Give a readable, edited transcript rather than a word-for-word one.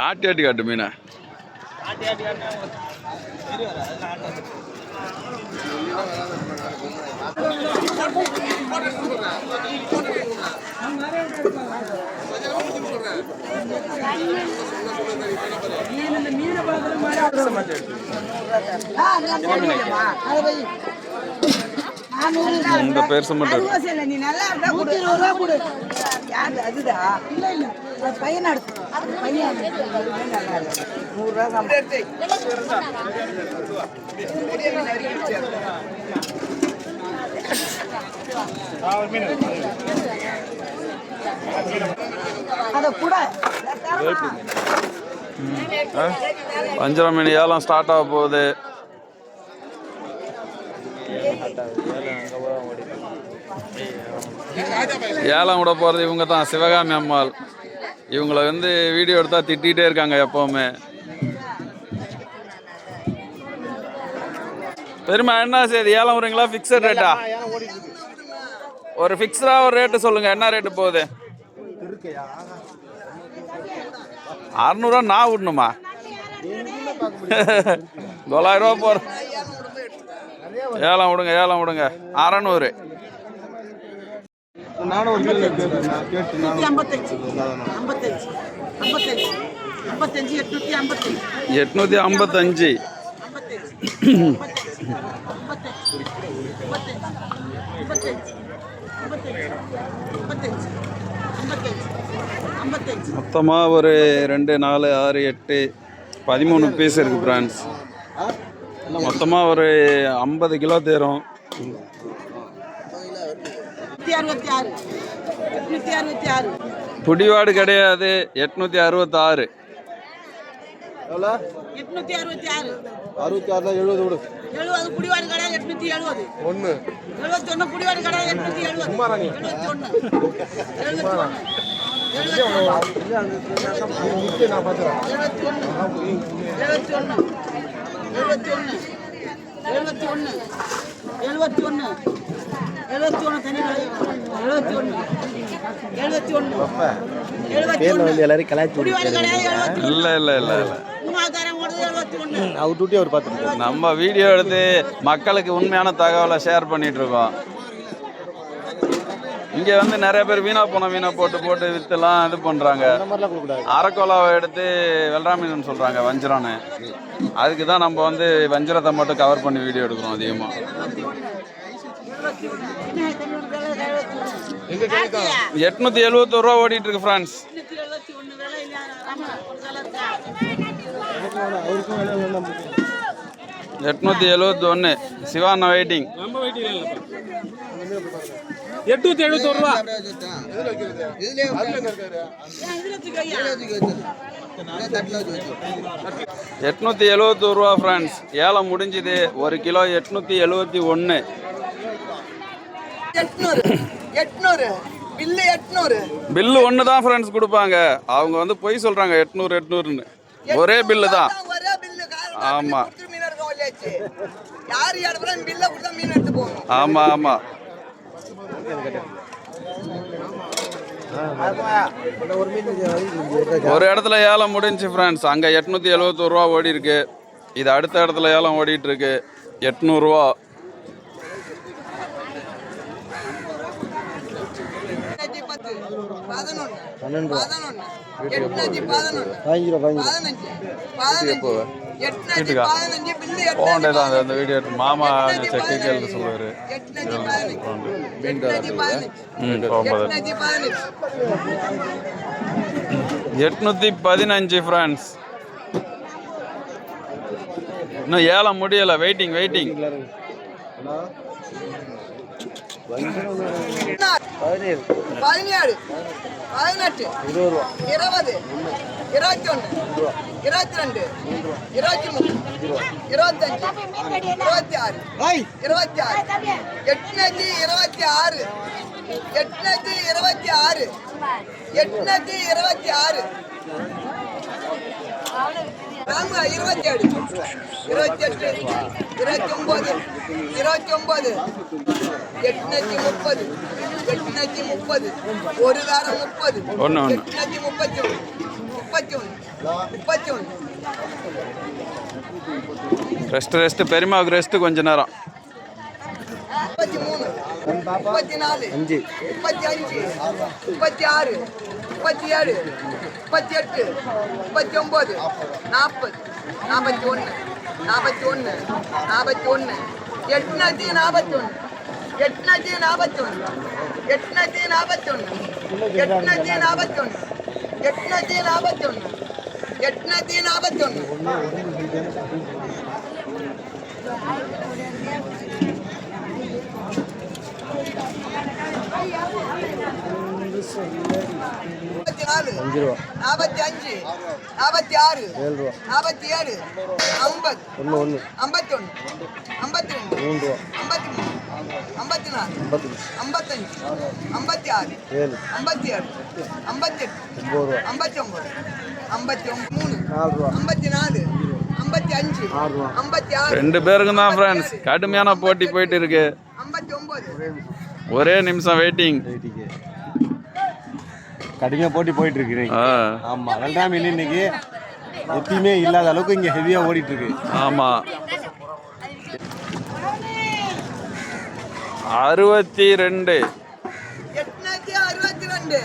ஆட்டி ஆட்டி காட்டு மீனை. இந்த பேர் மட்டும் நீ நல்லா இருந்தா 120 ரூபா கொடு. யாரு அதுதா? இல்ல இல்ல பையன் அடுத்து பையன் 100 ரூபா சம்பளம். அத கூட வஞ்சரம் மீன் ஏலம் ஸ்டார்ட் ஆக போகுது. ஏலம் விட போகிறது இவங்க தான், சிவகாமி அம்மாள். இவங்கள வந்து வீடியோ எடுத்தா திட்டிகிட்டே இருக்காங்க எப்பவுமே. பெருமை என்ன செய்யுது? ஏலம் விடுறீங்களா? ஃபிக்ஸட் ரேட்டா? ஒரு ஃபிக்ஸடா ஒரு ரேட்டு சொல்லுங்க. என்ன ரேட்டு போகுது? 600 நான் விடணுமா? 900 ரூபா போற. ஏலம் விடுங்க, ஏலம் விடுங்க. 600. 855. மொத்தமாக ஒரு 2, 4, 6, 8, 13 பீஸ் இருக்குது ஃப்ரெண்ட்ஸ். மொத்தமாக ஒரு 50 கிலோ தேரும். 866 புடிவாடு கிடையாது. 866. 866 70 விடு. 70 புடிவாடு கடை 870. 1 71 புடிவாடு கடை 870. குமாராணி 71 நான் பாத்துறேன். 71 தனி 71 எல்லாரும் கலாய்ச்சி இல்லை இல்லை இல்லை இல்லை அவர் பார்த்துட்டு நம்ம வீடியோ எடுத்து மக்களுக்கு உண்மையான தகவலை ஷேர் பண்ணிட்டு இருக்கோம். இங்கே வந்து நிறைய பேர் வீணா போன மீனை போட்டு விற்றுலாம் இது பண்ணுறாங்க. அரைக்கோலாவை எடுத்து வெள்ளாமீன் சொல்கிறாங்க, வஞ்சிரம்னு. அதுக்கு தான் நம்ம வந்து வஞ்சிரத்தை மட்டும் கவர் பண்ணி வீடியோ எடுக்கிறோம் அதிகமாக. 871 ரூபா ஓடிட்டு இருக்கு ஃப்ரெண்ட்ஸ். 871. சிவான வெயிட்டிங். 871 ரூபா. 871 ரூபா ஃப்ரெண்ட்ஸ். ஏலம் முடிஞ்சுது. 1 கிலோ 871. 800 பில்லு ஒன்று தான் ஃப்ரெண்ட்ஸ் கொடுப்பாங்க. அவங்க வந்து பொய் சொல்கிறாங்க 800 ஒரே பில்லு தான். ஆமாம் ஆமாம் ஆமாம். ஒரு இடத்துல ஏலம் முடிஞ்சு ஃப்ரெண்ட்ஸ். அங்கே 871 ரூபா ஓடி இருக்கு. இது அடுத்த இடத்துல ஏலம் ஓடிட்டு இருக்கு 800 ரூபா. அந்த வீடியோ மாமா செக்கு கேள்வி சொல்லுவாரு. 815 ஃப்ரெண்ட்ஸ். இன்னும் ஏலம் முடியல. வெயிட்டிங் 17 18 18 20 21 22 23 25 26 ஒரு வாரம் 30 830 ரெஸ்ட் பெரியமாவுக்கு ரெஸ்ட் கொஞ்ச நேரம். 33 34 5 35 36 37 38 39 40 41 41 41 841 841 841 841 841 5 ரூபா 45 46 7 ரூபா 47 50 1 51 52 3 ரூபா 53 54 55 56 7 57 58 9 ரூபா 59 53 4 ரூபா 54 55 6 ரூபா 56 2 பேருக்கும் தான் ஃப்ரெண்ட்ஸ் கடுமையான போட்டி போயிட்டு இருக்கு. 59 ஒரே நிமிஷம் வெயிட்டிங். கடுமையாக போட்டி போயிட்டு இருக்கு இன்னைக்கு. ஆமா வெள்ளாமை மீன் இன்னைக்கு எப்பயுமே இல்லாத அளவுக்கு இங்க ஹெவியா ஓடிட்டு இருக்கு. ஆமா 62 862